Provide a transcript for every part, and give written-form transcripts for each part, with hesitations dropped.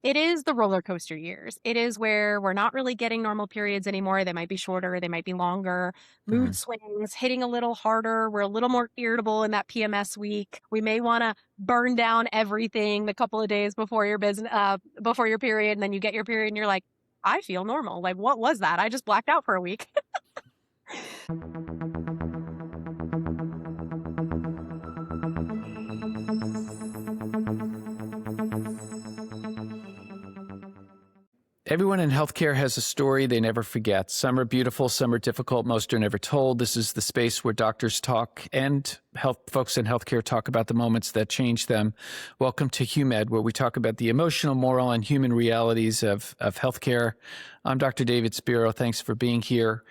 It is the roller coaster years. It is where we're not really getting normal periods anymore. They might be shorter, they might be longer. Mood Mhm. swings, hitting a little harder. We're a little more irritable in that PMS week. We may want to burn down everything the couple of days before your before your period, and then you get your period, and you're like, I feel normal. Like, what was that? I just blacked out for a week. Everyone in healthcare has a story they never forget. Some are beautiful, some are difficult, most are never told. This is the space where doctors talk and health folks in healthcare talk about the moments that change them. Welcome to HUMED, where we talk about the emotional, moral, and human realities of healthcare. I'm Dr. David Spiro. Thanks for being here.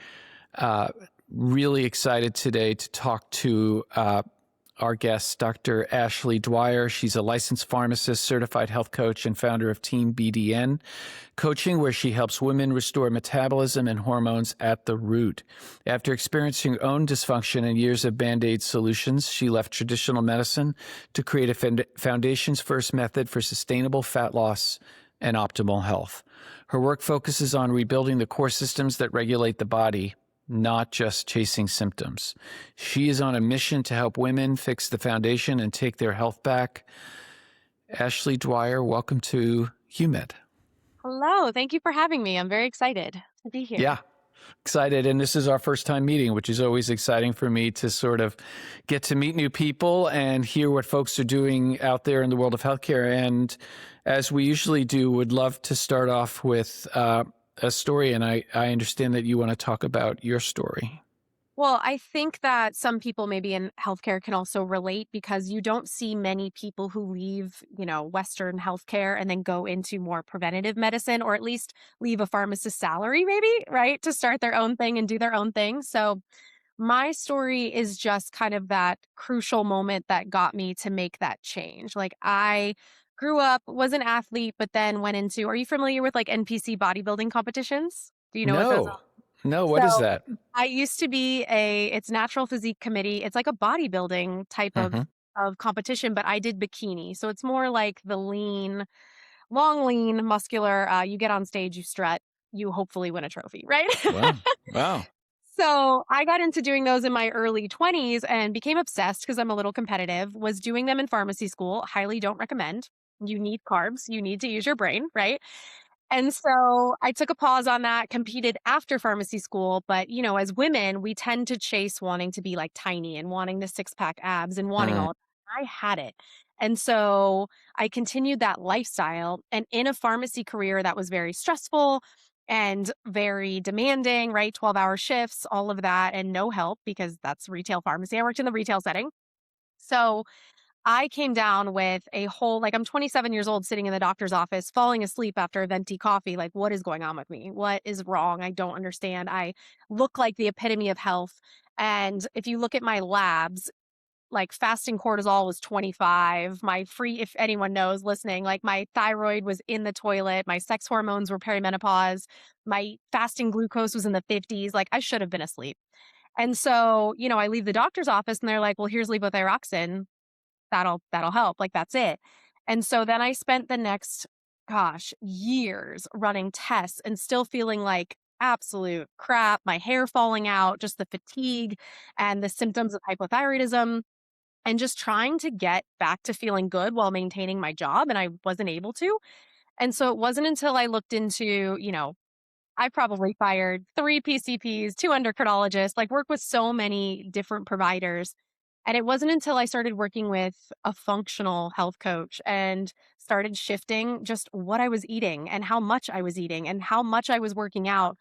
Really excited today to talk to our guest, Dr. Ashley Dwire. She's a licensed pharmacist, certified health coach, and founder of Team BDN Coaching, where she helps women restore metabolism and hormones at the root. After experiencing her own dysfunction and years of Band-Aid solutions, she left traditional medicine to create a foundations first method for sustainable fat loss and optimal health. Her work focuses on rebuilding the core systems that regulate the body, not just chasing symptoms. She is on a mission to help women fix the foundation and take their health back. Ashley Dwire, welcome to HUMED. Hello. Thank you for having me. I'm very excited to be here. Yeah, excited. And this is our first time meeting, which is always exciting for me to sort of get to meet new people and hear what folks are doing out there in the world of healthcare. And as we usually do, would love to start off with a story, and I understand that you want to talk about your story. Well, I think that some people maybe in healthcare can also relate because you don't see many people who leave, Western healthcare and then go into more preventative medicine, or at least leave a pharmacist salary, maybe, right? To start their own thing and do their own thing. So my story is just kind of that crucial moment that got me to make that change. Like I grew up, was an athlete, but then went into, are you familiar with like NPC bodybuilding competitions? Do you know what those are? No, no, what is So that? I used to be it's Natural Physique Committee. It's like a bodybuilding type Hmm. of competition, but I did bikini. So it's more like the long lean, muscular, you get on stage, you strut, you hopefully win a trophy, right? Wow, wow. So I got into doing those in my early 20s and became obsessed because I'm a little competitive, was doing them in pharmacy school. Highly don't recommend. You need carbs, you need to use your brain, right? And so I took a pause on that, competed after pharmacy school. But, as women, we tend to chase wanting to be like tiny and wanting the six pack abs and wanting Mm. all. I had it. And so I continued that lifestyle. And in a pharmacy career that was very stressful and very demanding, right? 12-hour shifts, all of that, and no help because that's retail pharmacy. I worked in the retail setting. So I came down with a whole, like, I'm 27 years old sitting in the doctor's office, falling asleep after a venti coffee. Like, what is going on with me? What is wrong? I don't understand. I look like the epitome of health. And if you look at my labs, like fasting cortisol was 25. My free, if anyone knows listening, like my thyroid was in the toilet. My sex hormones were perimenopause. My fasting glucose was in the 50s. Like I should have been asleep. And so, I leave the doctor's office and they're like, well, here's levothyroxine, that'll help. Like that's it. And so then I spent the next, gosh, years running tests and still feeling like absolute crap, my hair falling out, just the fatigue and the symptoms of hypothyroidism, and just trying to get back to feeling good while maintaining my job. And I wasn't able to. And so it wasn't until I looked into, I probably fired 3 PCPs, 2 endocrinologists, like work with so many different providers. And it wasn't until I started working with a functional health coach and started shifting just what I was eating and how much I was eating and how much I was working out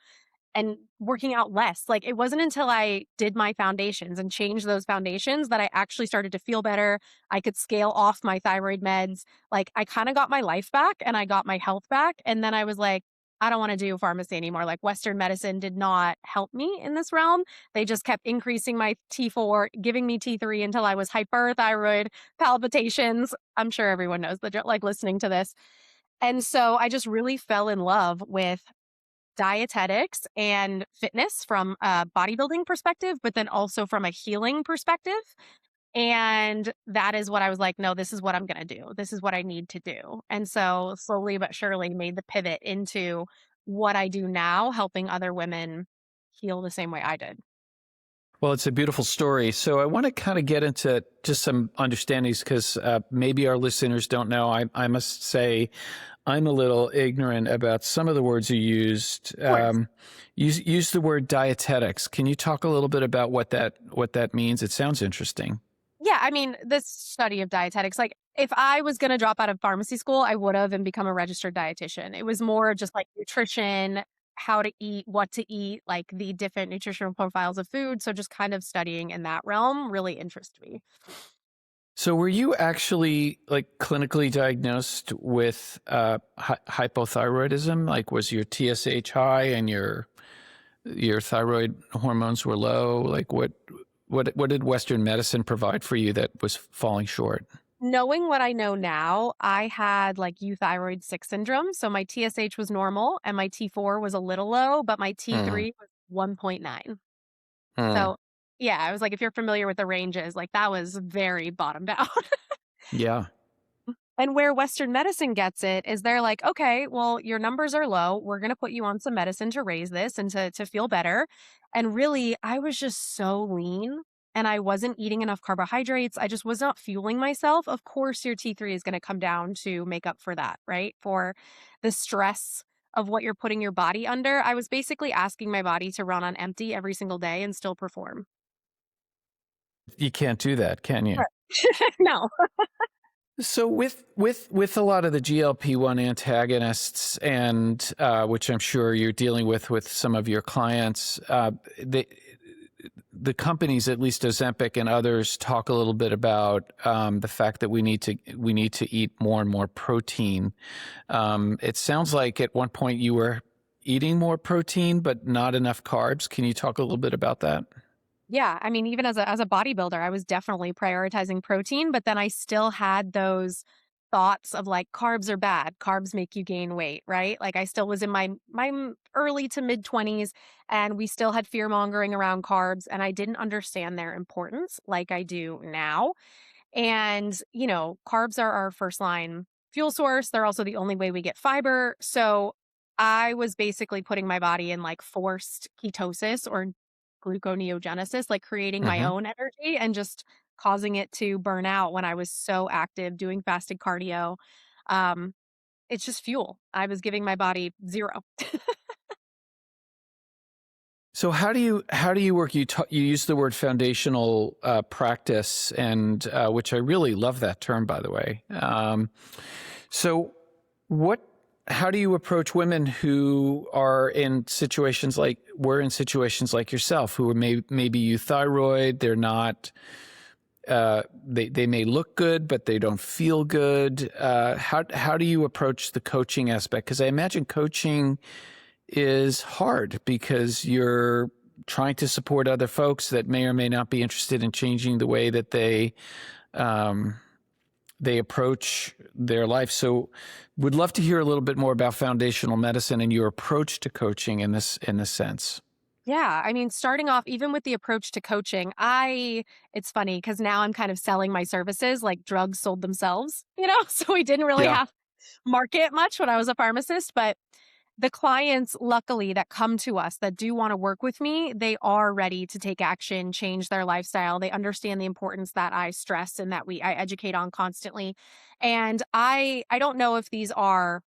and working out less. Like it wasn't until I did my foundations and changed those foundations that I actually started to feel better. I could scale off my thyroid meds. Like I kind of got my life back and I got my health back. And then I was like, I don't want to do pharmacy anymore. Like Western medicine did not help me in this realm. They just kept increasing my T4, giving me T3 until I was hyperthyroid, palpitations. I'm sure everyone knows that, like listening to this. And so I just really fell in love with dietetics and fitness from a bodybuilding perspective, but then also from a healing perspective. And that is what I was like, no, this is what I'm going to do. This is what I need to do. And so slowly but surely made the pivot into what I do now, helping other women heal the same way I did. Well, it's a beautiful story. So I want to kind of get into just some understandings because maybe our listeners don't know. I must say I'm a little ignorant about some of the words you used. Of course. Use the word dietetics. Can you talk a little bit about what that means? It sounds interesting. Yeah, I mean, this study of dietetics, like if I was going to drop out of pharmacy school, I would have and become a registered dietitian. It was more just like nutrition, how to eat, what to eat, like the different nutritional profiles of food. So just kind of studying in that realm really interests me. So were you actually like clinically diagnosed with hypothyroidism? Like was your TSH high and your thyroid hormones were low? Like what did Western medicine provide for you that was falling short? Knowing what I know now, I had like euthyroid 6 syndrome. So my TSH was normal and my T4 was a little low, but my Hmm. T3 was 1.9. Hmm. So yeah, I was like, if you're familiar with the ranges, like that was very bottomed out. Yeah. And where Western medicine gets it is they're like, okay, well, your numbers are low. We're going to put you on some medicine to raise this and to feel better. And really, I was just so lean and I wasn't eating enough carbohydrates. I just was not fueling myself. Of course, your T3 is going to come down to make up for that, right? For the stress of what you're putting your body under. I was basically asking my body to run on empty every single day and still perform. You can't do that, can you? Right. No. So with a lot of the GLP-1 antagonists, and which I'm sure you're dealing with some of your clients, the companies, at least Ozempic and others, talk a little bit about the fact that we need to eat more and more protein. It sounds like at one point you were eating more protein, but not enough carbs. Can you talk a little bit about that? Yeah, I mean, even as a bodybuilder, I was definitely prioritizing protein, but then I still had those thoughts of like carbs are bad, carbs make you gain weight, right? Like I still was in my early to mid 20s and we still had fear mongering around carbs and I didn't understand their importance like I do now. And, carbs are our first line fuel source. They're also the only way we get fiber. So I was basically putting my body in like forced ketosis or gluconeogenesis, like creating my Hmm. own energy and just causing it to burn out when I was so active doing fasted cardio. Um, it's just fuel. I was giving my body zero. So how do you work? You use the word foundational practice, and which I really love that term, by the way. So what? How do you approach women who are in situations like we're in situations like yourself, who are maybe euthyroid? They're not. They may look good, but they don't feel good. How do you approach the coaching aspect? Because I imagine coaching is hard because you're trying to support other folks that may or may not be interested in changing the way that um, they approach their life. So, would love to hear a little bit more about foundational medicine and your approach to coaching in this sense. Yeah, I mean, starting off even with the approach to coaching, it's funny because now I'm kind of selling my services like drugs sold themselves, So we didn't really Yeah, have market much when I was a pharmacist, but the clients, luckily, that come to us that do want to work with me, they are ready to take action, change their lifestyle. They understand the importance that I stress and that I educate on constantly. And I don't know if these are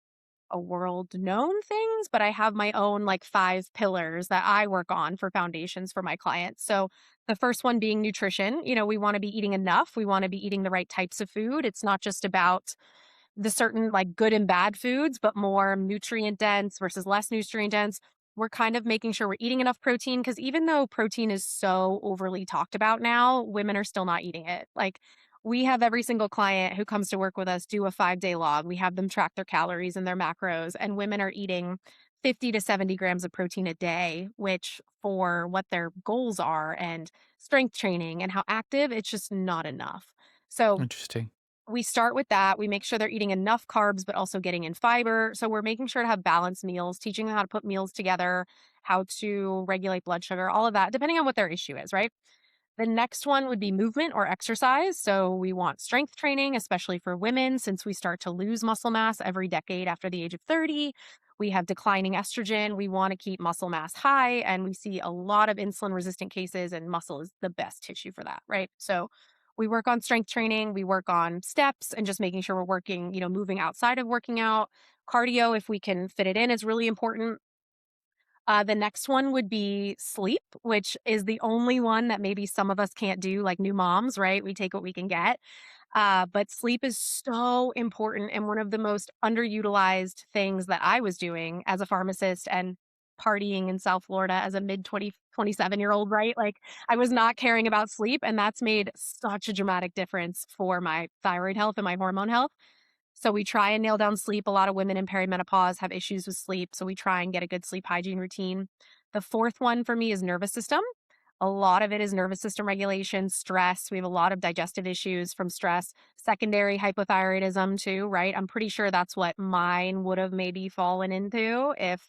a world known things, but I have my own like 5 pillars that I work on for foundations for my clients. So the first one being nutrition. We want to be eating enough. We want to be eating the right types of food. It's not just about the certain like good and bad foods, but more nutrient dense versus less nutrient dense. We're kind of making sure we're eating enough protein because even though protein is so overly talked about now, women are still not eating it. Like we have every single client who comes to work with us do a 5-day log. We have them track their calories and their macros, and women are eating 50 to 70 grams of protein a day, which for what their goals are and strength training and how active, it's just not enough. So interesting. we start with that. We make sure they're eating enough carbs, but also getting in fiber. So we're making sure to have balanced meals, teaching them how to put meals together, how to regulate blood sugar, all of that, depending on what their issue is, right? The next one would be movement or exercise. So we want strength training, especially for women, since we start to lose muscle mass every decade after the age of 30. We have declining estrogen. We want to keep muscle mass high, and we see a lot of insulin resistant cases, and muscle is the best tissue for that, right? So we work on strength training, we work on steps and just making sure we're working, moving outside of working out. Cardio, if we can fit it in, is really important. The next one would be sleep, which is the only one that maybe some of us can't do, like new moms, right? We take what we can get. But sleep is so important and one of the most underutilized things that I was doing as a pharmacist and partying in South Florida as a mid 27 year old, right? Like I was not caring about sleep. And that's made such a dramatic difference for my thyroid health and my hormone health. So we try and nail down sleep. A lot of women in perimenopause have issues with sleep. So we try and get a good sleep hygiene routine. The fourth one for me is nervous system. A lot of it is nervous system regulation, stress. We have a lot of digestive issues from stress, secondary hypothyroidism too, right? I'm pretty sure that's what mine would have maybe fallen into if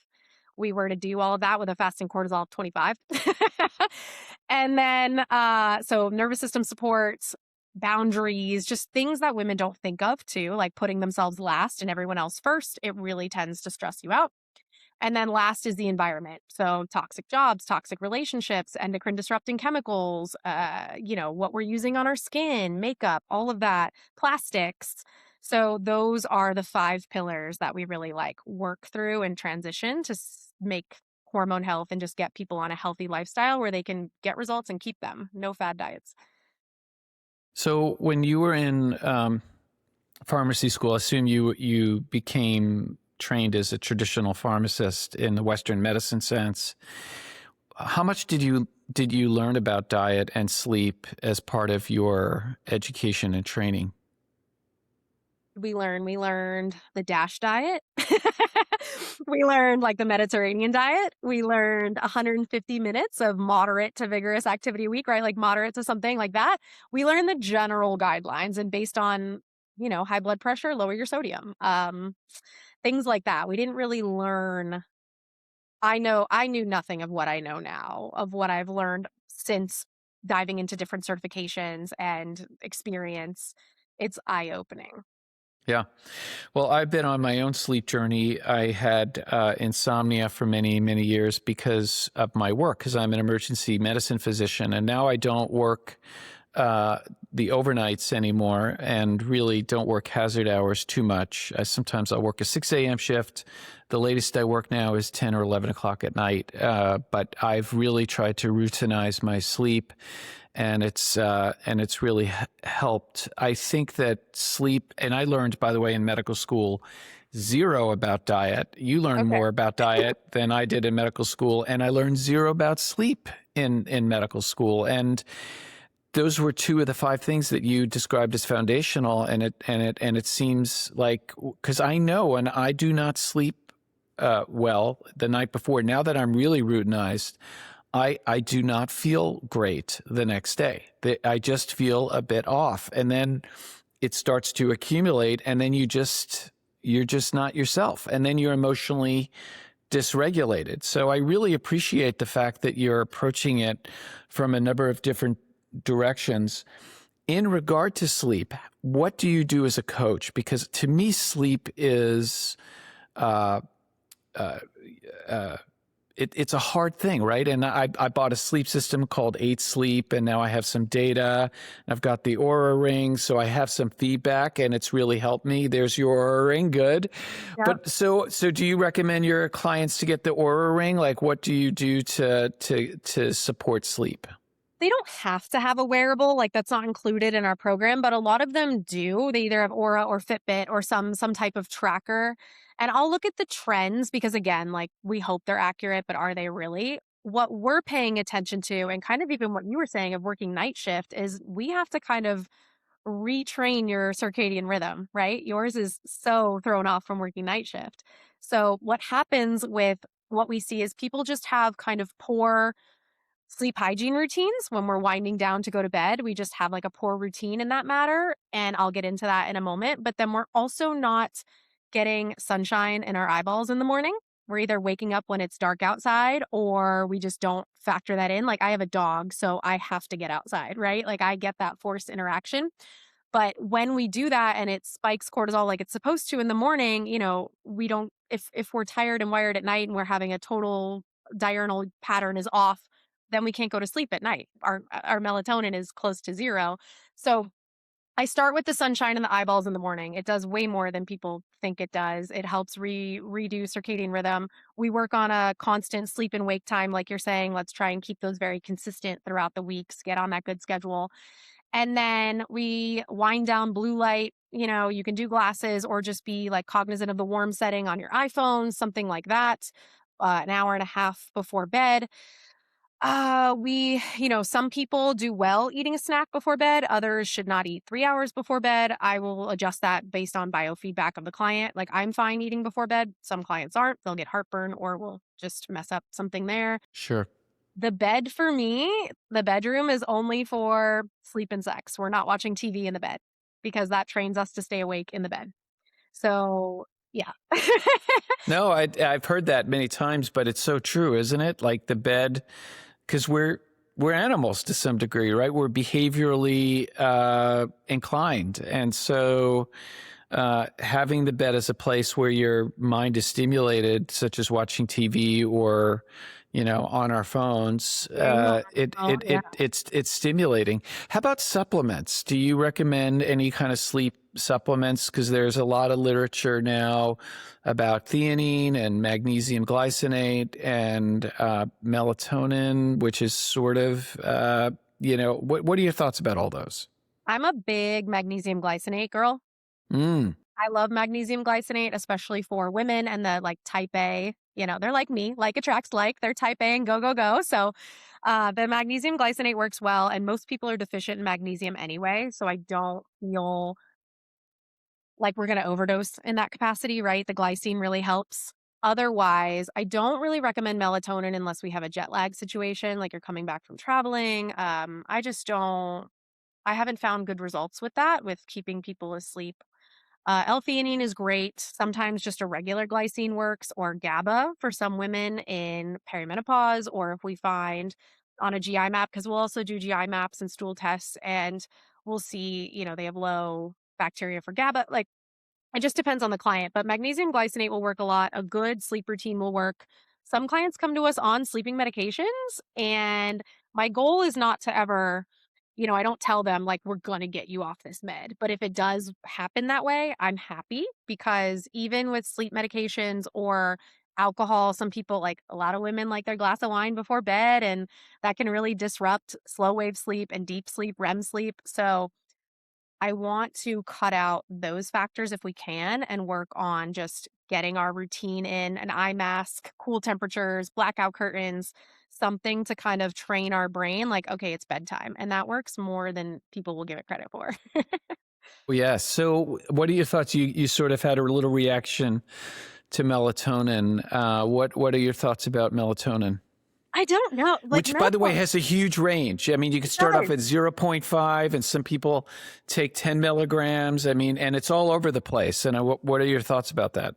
we were to do all of that with a fasting cortisol of 25. And then, so nervous system supports, boundaries, just things that women don't think of too, like putting themselves last and everyone else first. It really tends to stress you out. And then last is the environment. So toxic jobs, toxic relationships, endocrine disrupting chemicals, what we're using on our skin, makeup, all of that, plastics. So those are the five pillars that we really like work through and transition to make hormone health and just get people on a healthy lifestyle where they can get results and keep them. No fad diets. So when you were in pharmacy school, I assume you became trained as a traditional pharmacist in the Western medicine sense. How much did you learn about diet and sleep as part of your education and training? We learned the DASH diet. We learned like the Mediterranean diet. We learned 150 minutes of moderate to vigorous activity a week, right? Like moderate to something like that. We learned the general guidelines and based on, high blood pressure, lower your sodium. Things like that. We didn't really learn. I knew nothing of what I know now, of what I've learned since diving into different certifications and experience. It's eye-opening. Yeah. Well, I've been on my own sleep journey. I had insomnia for many, many years because of my work, because I'm an emergency medicine physician. And now I don't work the overnights anymore and really don't work hazard hours too much. Sometimes I'll work a 6 a.m. shift. The latest I work now is 10 or 11 o'clock at night. But I've really tried to routinize my sleep. And it's really helped. I think that sleep, and I learned, by the way, in medical school, zero about diet. You learned Okay. more about diet than I did in medical school, and I learned zero about sleep in medical school. And those were two of the five things that you described as foundational. And it seems like, because I know, and I do not sleep well the night before. Now that I'm really routinized, I do not feel great the next day. I just feel a bit off. And then it starts to accumulate, and then you're just not yourself. And then you're emotionally dysregulated. So I really appreciate the fact that you're approaching it from a number of different directions. In regard to sleep, what do you do as a coach? Because to me, sleep is it's a hard thing, right? And I bought a sleep system called 8 Sleep, and now I have some data. I've got the Aura Ring, so I have some feedback, and it's really helped me. There's your Aura Ring, good. Yep. But so do you recommend your clients to get the Aura Ring? Like, what do you do to support sleep? They don't have to have a wearable, like that's not included in our program, but a lot of them do. They either have Aura or Fitbit or some type of tracker. And I'll look at the trends because again, like we hope they're accurate, but are they really? What we're paying attention to and kind of even what you were saying of working night shift is we have to kind of retrain your circadian rhythm, right? Yours is so thrown off from working night shift. So what happens with what we see is people just have kind of poor sleep hygiene routines when we're winding down to go to bed. We just have like a poor routine in that matter. And I'll get into that in a moment. But then we're also not getting sunshine in our eyeballs in the morning. We're either waking up when it's dark outside or we just don't factor that in. Like I have a dog, so I have to get outside, right? Like I get that forced interaction. But when we do that and it spikes cortisol like it's supposed to in the morning, we don't if we're tired and wired at night and we're having a total diurnal pattern is off, then we can't go to sleep at night. Our melatonin is close to zero. So I start with the sunshine and the eyeballs in the morning. It does way more than people think it does. It helps redo circadian rhythm. We work on a constant sleep and wake time, like you're saying. Let's try and keep those very consistent throughout the weeks. Get on that good schedule. And then we wind down blue light. You can do glasses or just be like cognizant of the warm setting on your iPhone, something like that, an hour and a half before bed. Some people do well eating a snack before bed. Others should not eat 3 hours before bed. I will adjust that based on biofeedback of the client. Like I'm fine eating before bed. Some clients aren't. They'll get heartburn or will just mess up something there. Sure. The bed for me, the bedroom is only for sleep and sex. We're not watching TV in the bed because that trains us to stay awake in the bed. So, yeah. No, I've heard that many times, but it's so true, isn't it? Like the bed, because we're animals to some degree, right? We're behaviorally inclined, and so having the bed as a place where your mind is stimulated, such as watching TV or on our phones, Yeah. it's stimulating. How about supplements? Do you recommend any kind of sleep supplements? Because there's a lot of literature now about theanine and magnesium glycinate and melatonin, which is sort of what are your thoughts about all those? I'm a big magnesium glycinate girl. Mm. I love magnesium glycinate, especially for women and the like type A. They're like me, like attracts like. They're type A and go, go, go. So the magnesium glycinate works well. And most people are deficient in magnesium anyway. So I don't feel like we're going to overdose in that capacity, right? The glycine really helps. Otherwise, I don't really recommend melatonin unless we have a jet lag situation, like you're coming back from traveling. I just don't, I haven't found good results with that, with keeping people asleep. L-theanine is great. Sometimes just a regular glycine works, or GABA for some women in perimenopause, or if we find on a GI map, because we'll also do GI maps and stool tests, and we'll see, they have low bacteria for GABA. Like it just depends on the client, but magnesium glycinate will work a lot. A good sleep routine will work. Some clients come to us on sleeping medications, and my goal is not to ever, I don't tell them like we're going to get you off this med. But if it does happen that way, I'm happy because even with sleep medications or alcohol, some people like a lot of women like their glass of wine before bed, and that can really disrupt slow wave sleep and deep sleep, REM sleep. So I want to cut out those factors if we can and work on just getting our routine in, an eye mask, cool temperatures, blackout curtains, something to kind of train our brain like, okay, it's bedtime. And that works more than people will give it credit for. Well, yeah. So what are your thoughts? You sort of had a little reaction to melatonin. What are your thoughts about melatonin? I don't know. Like Which, by the way, melatonin has a huge range. I mean, you can start off does. at 0.5, and some people take 10 milligrams. I mean, and it's all over the place. And what are your thoughts about that?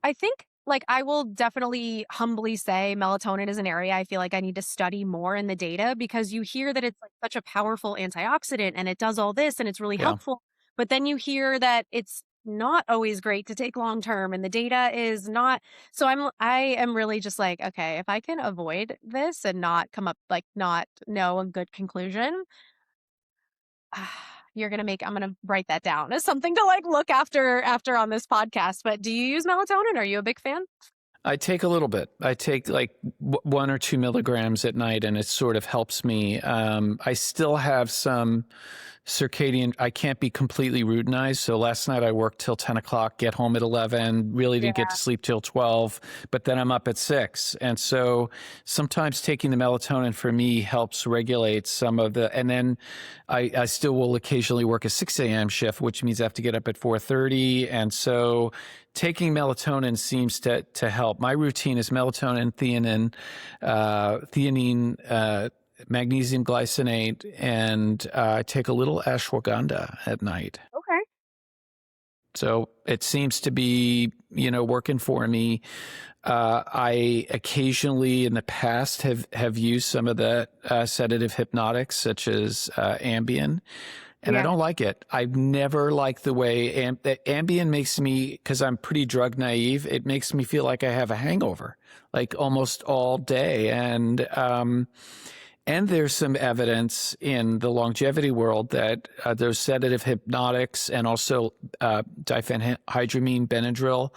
I think like I will definitely humbly say melatonin is an area I feel like I need to study more in the data because you hear that it's like such a powerful antioxidant and it does all this and it's really Yeah. helpful. But then you hear that it's not always great to take long term and the data is not. So I am really just like, okay, if I can avoid this and not come up like not know a good conclusion, I'm gonna write that down as something to like look after on this podcast. But do you use melatonin? Are you a big fan? I take a little bit. I take like 1 or 2 milligrams at night, and it sort of helps me. I still have some circadian. I can't be completely routinized. So last night I worked till 10 o'clock, get home at 11, really didn't get to sleep till 12, but then I'm up at 6. And so sometimes taking the melatonin for me helps regulate some of the, and then I still will occasionally work a 6 a.m. shift, which means I have to get up at 4:30. And so taking melatonin seems to help. My routine is melatonin, theanine, magnesium glycinate, and I take a little ashwagandha at night. Okay. So it seems to be, working for me. I occasionally in the past have used some of the sedative hypnotics, such as Ambien, and I Yeah. don't like it. I've never liked the way Ambien makes me, because I'm pretty drug naive, it makes me feel like I have a hangover, like almost all day. And there's some evidence in the longevity world that those sedative hypnotics and also diphenhydramine Benadryl,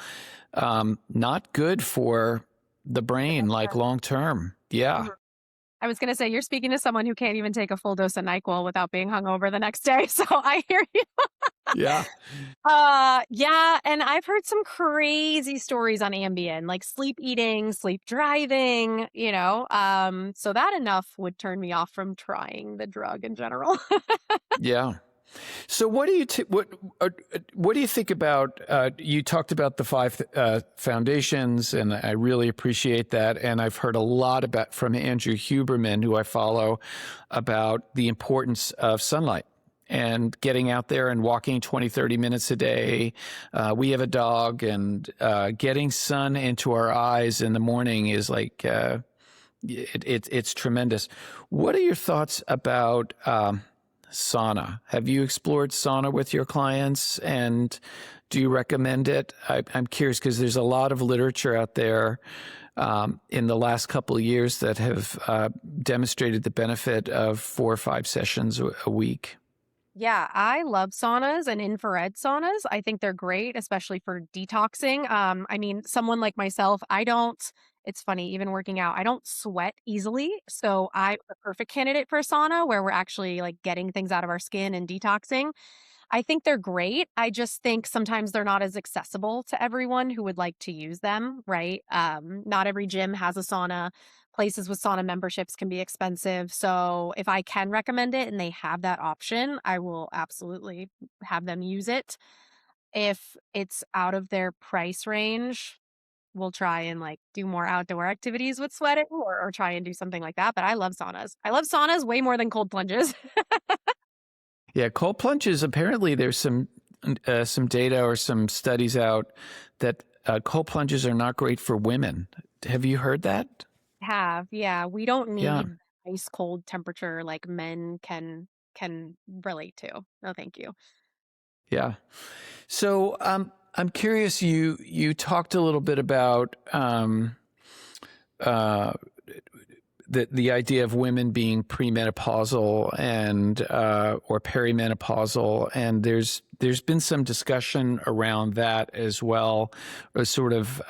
not good for the brain, like long term. Yeah. Mhm. I was gonna say, you're speaking to someone who can't even take a full dose of NyQuil without being hungover the next day, so I hear you. Yeah. Yeah, and I've heard some crazy stories on Ambien, like sleep eating, sleep driving, so that enough would turn me off from trying the drug in general. Yeah. So what do you think about? You talked about the five foundations, and I really appreciate that. And I've heard a lot about from Andrew Huberman, who I follow, about the importance of sunlight and getting out there and walking 20, 30 minutes a day. We have a dog, and getting sun into our eyes in the morning is like it's tremendous. What are your thoughts about sauna? Have you explored sauna with your clients, and do you recommend it? I'm curious because there's a lot of literature out there in the last couple of years that have demonstrated the benefit of 4 or 5 sessions a week. Yeah, I love saunas and infrared saunas. I think they're great, especially for detoxing. I mean, someone like myself, it's funny, even working out, I don't sweat easily. So I'm the perfect candidate for a sauna where we're actually like getting things out of our skin and detoxing. I think they're great. I just think sometimes they're not as accessible to everyone who would like to use them, right? Not every gym has a sauna. Places with sauna memberships can be expensive. So if I can recommend it and they have that option, I will absolutely have them use it. If it's out of their price range, we'll try and like do more outdoor activities with sweating or try and do something like that. But I love saunas. I love saunas way more than cold plunges. Yeah, cold plunges. Apparently, there's some data or some studies out that cold plunges are not great for women. Have you heard that? Yeah, we don't Yeah. need ice cold temperature like men can relate to. No, thank you. Yeah. So I'm curious. You talked a little bit about uh, the idea of women being premenopausal and or perimenopausal, and there's been some discussion around that as well, or sort of.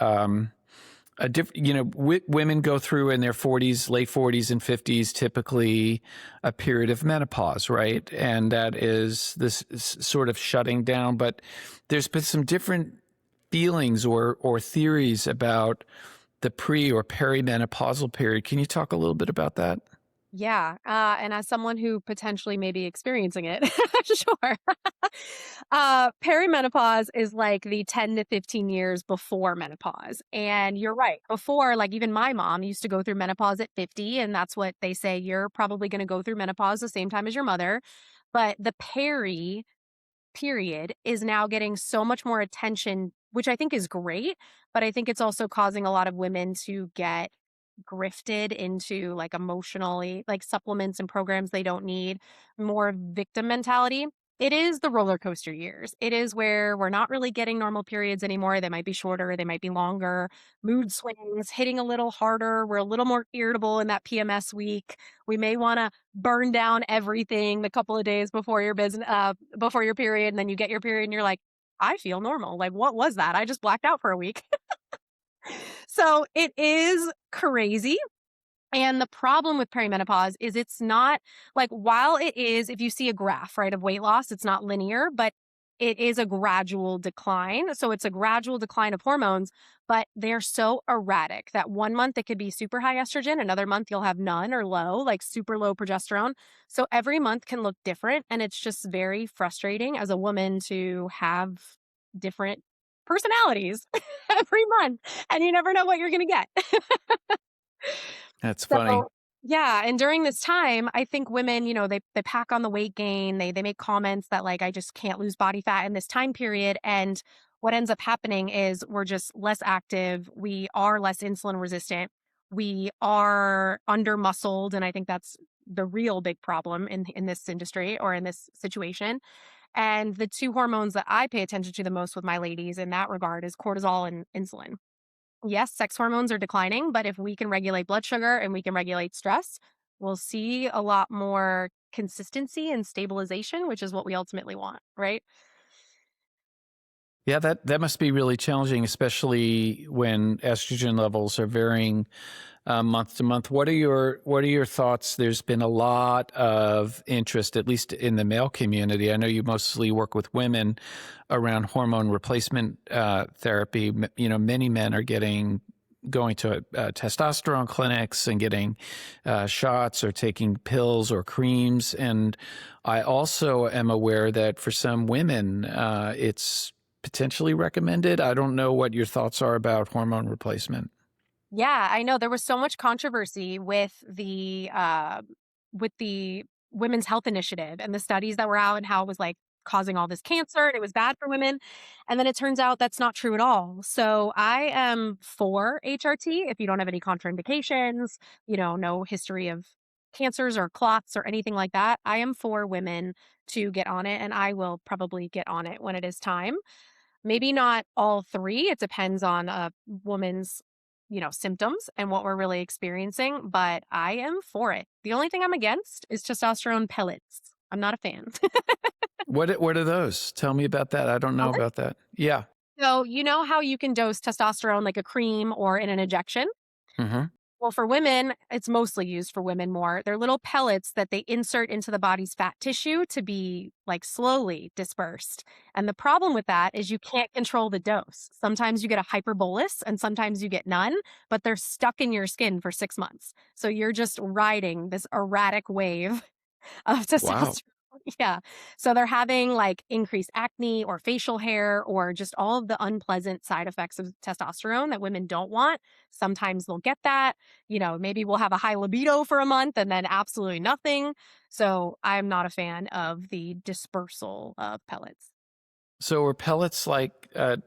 Women go through in their 40s, late 40s and 50s, typically a period of menopause, right? And that is this sort of shutting down. But there's been some different feelings or theories about the pre or perimenopausal period. Can you talk a little bit about that? Yeah, and as someone who potentially may be experiencing it, sure. Perimenopause is like the 10 to 15 years before menopause. And you're right. Before, like even my mom used to go through menopause at 50, and that's what they say you're probably going to go through menopause the same time as your mother. But the peri period is now getting so much more attention, which I think is great, but I think it's also causing a lot of women to get grifted into like emotionally like supplements and programs they don't need, more victim mentality. It is the roller coaster years. It is where we're not really getting normal periods anymore. They might be shorter, they might be longer, mood swings hitting a little harder. We're a little more irritable in that PMS week. We may want to burn down everything the couple of days before your business before your period, and then you get your period and you're like, I feel normal. Like what was that? I just blacked out for a week. So it is crazy. And the problem with perimenopause is it's not like, while it is, if you see a graph, right, of weight loss, it's not linear, but it is a gradual decline. So it's a gradual decline of hormones, but they're so erratic that one month it could be super high estrogen, another month you'll have none or low, like super low progesterone. So every month can look different. And it's just very frustrating as a woman to have different personalities every month, and you never know what you're going to get. That's So funny. Yeah, and during this time, I think women, they pack on the weight gain. They make comments that like I just can't lose body fat in this time period, and what ends up happening is we're just less active. We are less insulin resistant. We are under muscled, and I think that's the real big problem in this industry or in this situation. And the two hormones that I pay attention to the most with my ladies in that regard is cortisol and insulin. Yes, sex hormones are declining, but if we can regulate blood sugar and we can regulate stress, we'll see a lot more consistency and stabilization, which is what we ultimately want, right? Yeah, that must be really challenging, especially when estrogen levels are varying month to month. What are your thoughts? There's been a lot of interest, at least in the male community. I know you mostly work with women around hormone replacement therapy. Many men are going to testosterone clinics and getting shots or taking pills or creams. And I also am aware that for some women, it's potentially recommended. I don't know what your thoughts are about hormone replacement. Yeah, I know there was so much controversy with the Women's Health Initiative and the studies that were out and how it was like causing all this cancer and it was bad for women. And then it turns out that's not true at all. So I am for HRT if you don't have any contraindications, no history of cancers or clots or anything like that. I am for women to get on it and I will probably get on it when it is time. Maybe not all 3, it depends on a woman's, symptoms and what we're really experiencing, but I am for it. The only thing I'm against is testosterone pellets. I'm not a fan. What are those? Tell me about that. I don't know Pellets? about that. Yeah. So, you know how you can dose testosterone like a cream or in an injection? Hmm. Well, for women, it's mostly used for women more. They're little pellets that they insert into the body's fat tissue to be like slowly dispersed. And the problem with that is you can't control the dose. Sometimes you get a hyperbolus and sometimes you get none, but they're stuck in your skin for 6 months. So you're just riding this erratic wave of Wow. testosterone. Yeah. So they're having like increased acne or facial hair or just all of the unpleasant side effects of testosterone that women don't want. Sometimes they'll get that. Maybe we'll have a high libido for a month and then absolutely nothing. So I'm not a fan of the dispersal of pellets. So are pellets like the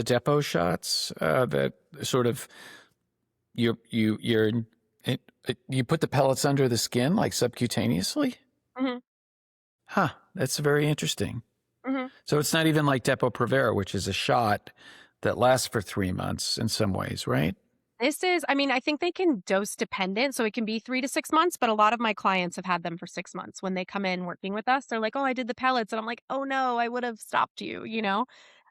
depot shots that sort of you're you put the pellets under the skin like subcutaneously? Hmm. Huh. That's very interesting. Hmm. So it's not even like Depo-Provera, which is a shot that lasts for 3 months in some ways, right? I think they can dose dependent. So it can be 3 to 6 months, but a lot of my clients have had them for 6 months. When they come in working with us, they're like, oh, I did the pellets. And I'm like, oh no, I would have stopped you.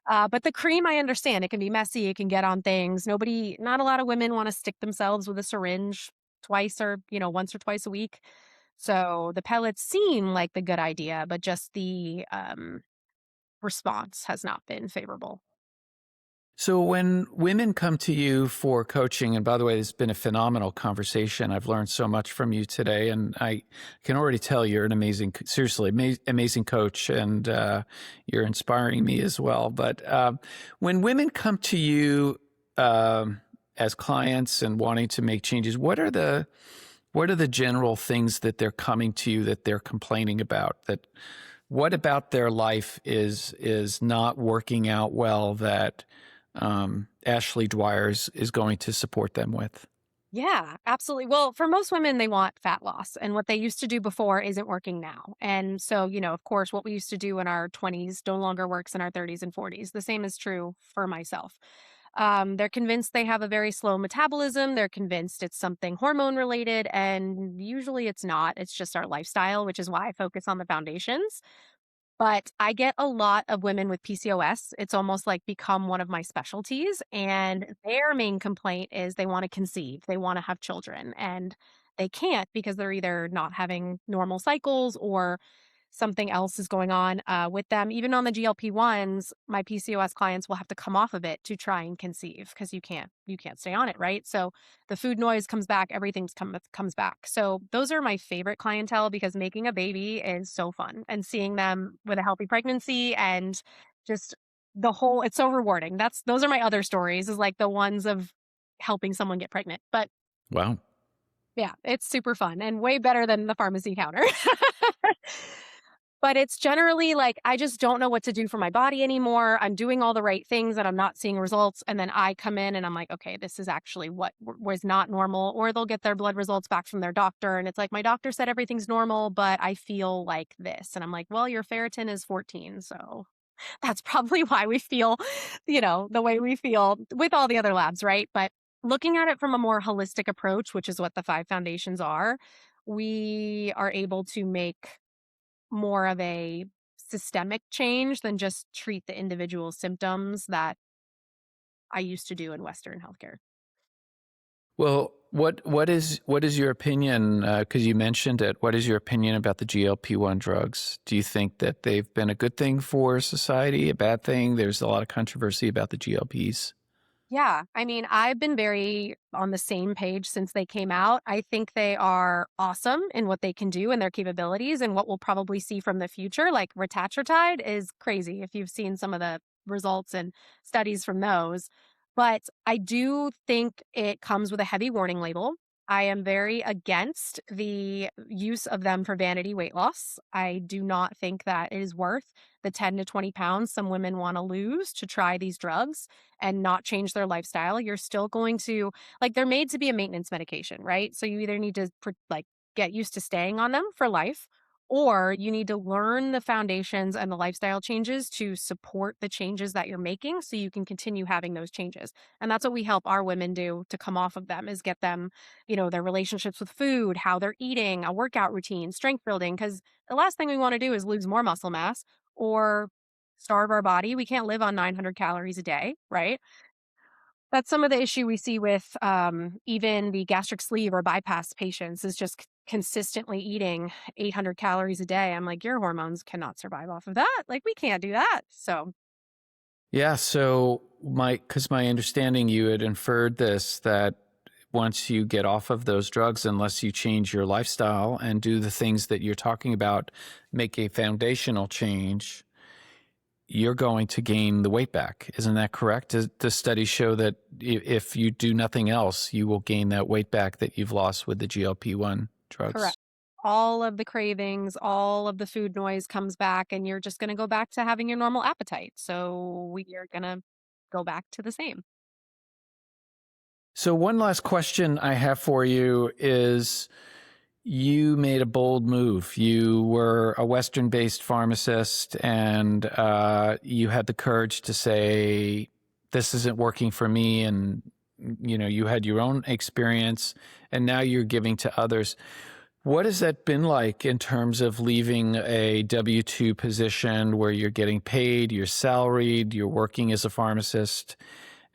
But the cream, I understand. It can be messy. It can get on things. Not a lot of women want to stick themselves with a syringe twice or, once or twice a week. So the pellets seem like the good idea, but just the response has not been favorable. So when women come to you for coaching, and by the way, it's been a phenomenal conversation. I've learned so much from you today, and I can already tell you're an amazing, seriously, amazing coach, and you're inspiring me as well. But when women come to you as clients and wanting to make changes, what are the general things that they're coming to you that they're complaining about? That what about their life is not working out well that Ashley Dwire is going to support them with? Yeah, absolutely. Well, for most women, they want fat loss, and what they used to do before isn't working now. And so, of course, what we used to do in our 20s no longer works in our 30s and 40s. The same is true for myself. They're convinced they have a very slow metabolism. They're convinced it's something hormone related, and usually it's not. It's just our lifestyle, which is why I focus on the foundations. But I get a lot of women with PCOS. It's almost like become one of my specialties. And their main complaint is they want to conceive, they want to have children, and they can't because they're either not having normal cycles or something else is going on with them. Even on the GLP-1s, my PCOS clients will have to come off of it to try and conceive because you can't stay on it, right? So the food noise comes back, comes back. So those are my favorite clientele because making a baby is so fun and seeing them with a healthy pregnancy and just it's so rewarding. Those are my other stories is like the ones of helping someone get pregnant. But Wow. Yeah, it's super fun and way better than the pharmacy counter. But it's generally like, I just don't know what to do for my body anymore. I'm doing all the right things and I'm not seeing results. And then I come in and I'm like, okay, this is actually what was not normal. Or they'll get their blood results back from their doctor. And it's like, my doctor said everything's normal, but I feel like this. And I'm like, well, your ferritin is 14. So that's probably why we feel, the way we feel with all the other labs, right? But looking at it from a more holistic approach, which is what the five foundations are, we are able to make more of a systemic change than just treat the individual symptoms that I used to do in Western healthcare. Well, what is your opinion? Because you mentioned it. What is your opinion about the GLP-1 drugs? Do you think that they've been a good thing for society, a bad thing? There's a lot of controversy about the GLPs. Yeah. I mean, I've been very on the same page since they came out. I think they are awesome in what they can do and their capabilities and what we'll probably see from the future. Like retatrutide is crazy if you've seen some of the results and studies from those. But I do think it comes with a heavy warning label. I am very against the use of them for vanity weight loss. I do not think that it is worth the 10 to 20 pounds some women want to lose to try these drugs and not change their lifestyle. You're still going to, like, they're made to be a maintenance medication, right? So you either need to get used to staying on them for life, or you need to learn the foundations and the lifestyle changes to support the changes that you're making so you can continue having those changes. And that's what we help our women do to come off of them, is get them, their relationships with food, how they're eating, a workout routine, strength building, because the last thing we want to do is lose more muscle mass or starve our body. We can't live on 900 calories a day, right? That's some of the issue we see with even the gastric sleeve or bypass patients, is just consistently eating 800 calories a day. I'm like, your hormones cannot survive off of that. Like, we can't do that. So, Yeah. So because my understanding, you had inferred this, that once you get off of those drugs, unless you change your lifestyle and do the things that you're talking about, make a foundational change, you're going to gain the weight back. Isn't that correct? Does studies show that if you do nothing else, you will gain that weight back that you've lost with the GLP-1 correct. drugs? All of the cravings, all of the food noise comes back, and you're just going to go back to having your normal appetite. So, we are going to go back to the same. So one last question I have for you is, you made a bold move. You were a Western-based pharmacist, and you had the courage to say, this isn't working for me. And, you had your own experience, and now you're giving to others. What has that been like in terms of leaving a W-2 position where you're getting paid, you're salaried, you're working as a pharmacist,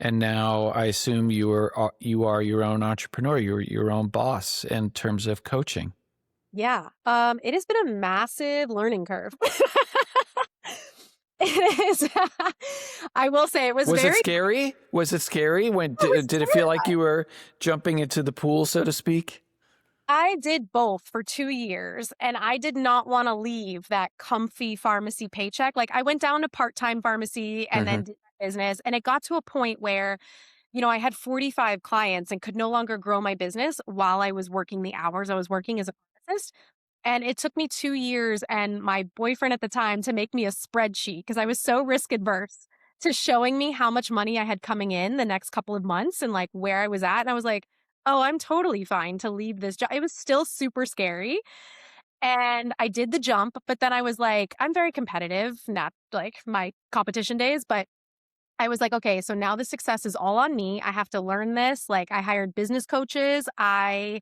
and now I assume you are your own entrepreneur, you're your own boss in terms of coaching? Yeah. It has been a massive learning curve. It is. I will say it was Was it very scary? Was it scary when I was did it feel like you were jumping into the pool, so to speak? I did both for 2 years, and I did not wanna leave that comfy pharmacy paycheck. Like, I went down to part-time pharmacy and then Mhm. did my business, and it got to a point where, I had 45 clients and could no longer grow my business while I was working the hours I was working as a pharmacist. And it took me 2 years and my boyfriend at the time to make me a spreadsheet, because I was so risk adverse, to showing me how much money I had coming in the next couple of months and, like, where I was at. And I was like, "Oh, I'm totally fine to leave this job." It was still super scary. And I did the jump, but then I was like, I'm very competitive, not like my competition days, but I was like, okay, so now the success is all on me. I have to learn this. Like, I hired business coaches. I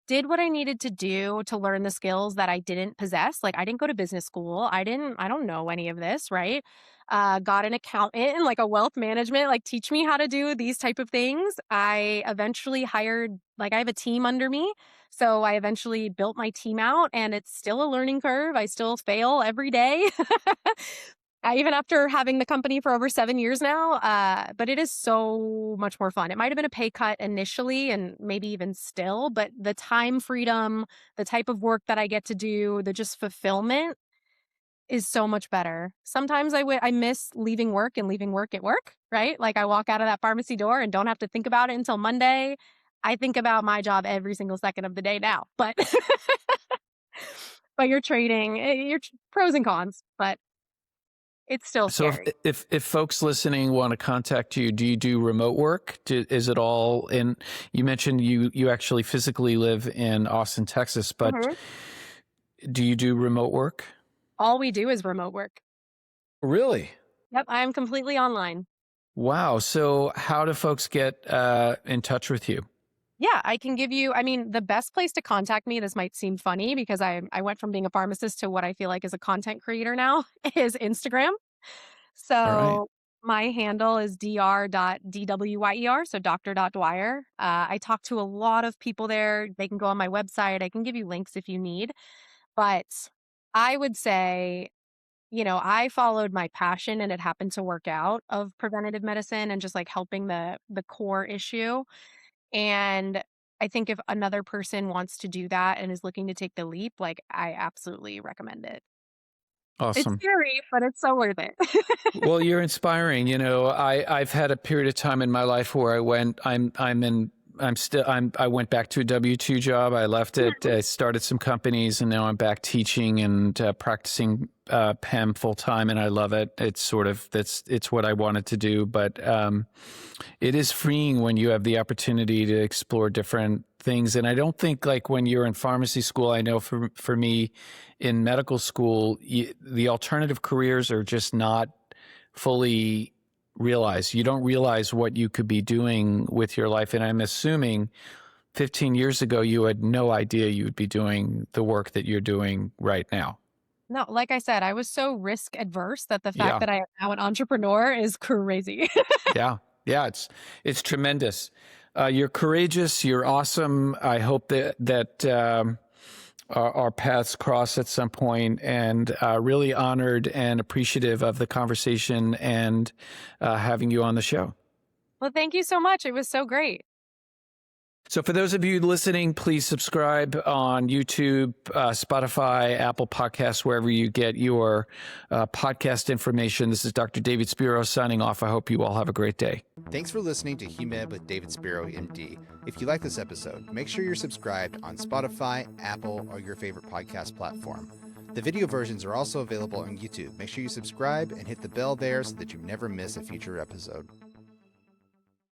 did what I needed to do to learn the skills that I didn't possess. Like, I didn't go to business school. I don't know any of this, right? Got an accountant and like a wealth management, like, teach me how to do these type of things. I eventually hired, like, I have a team under me. So I eventually built my team out, and it's still a learning curve. I still fail every day. Even after having the company for over 7 years now, but it is so much more fun. It might have been a pay cut initially and maybe even still, but the time freedom, the type of work that I get to do, the just fulfillment is so much better. Sometimes I miss leaving work and leaving work at work, right? Like, I walk out of that pharmacy door and don't have to think about it until Monday. I think about my job every single second of the day now, but but you're trading, pros and cons, but it's still So scary. if folks listening want to contact you, do you do remote work? Is it all in? You mentioned you actually physically live in Austin, Texas, but Mhm. do you do remote work? All we do is remote work. Really? Yep, I am completely online. Wow. So how do folks get in touch with you? Yeah, I can give you, I mean, the best place to contact me, this might seem funny because I went from being a pharmacist to what I feel like is a content creator now, is Instagram. All right. So my handle is dr.dwyer, so Dr. Dwire. I talk to a lot of people there. They can go on my website. I can give you links if you need. But I would say, I followed my passion and it happened to work out of preventative medicine and just like helping the core issue. And I think if another person wants to do that and is looking to take the leap, like I absolutely recommend it. It's Awesome. scary, but it's so worth it. Well, you're inspiring. I've had a period of time in my life where I went back to a W-2 job. I left it, I started some companies, and now I'm back teaching and practicing PEM full time, and I love it. It's what I wanted to do, but it is freeing when you have the opportunity to explore different things. And I don't think like when you're in pharmacy school, I know for me in medical school, the alternative careers are just not fully realized. You don't realize what you could be doing with your life. And I'm assuming 15 years ago, you had no idea you would be doing the work that you're doing right now. No, like I said, I was so risk adverse that the fact Yeah. that I am now an entrepreneur is crazy. Yeah. Yeah. It's tremendous. You're courageous. You're awesome. I hope that our paths cross at some point, and really honored and appreciative of the conversation and having you on the show. Well, thank you so much. It was so great. So for those of you listening, please subscribe on YouTube, Spotify, Apple Podcasts, wherever you get your podcast information. This is Dr. David Spiro signing off. I hope you all have a great day. Thanks for listening to HeMed with David Spiro, MD. If you like this episode, make sure you're subscribed on Spotify, Apple, or your favorite podcast platform. The video versions are also available on YouTube. Make sure you subscribe and hit the bell there so that you never miss a future episode.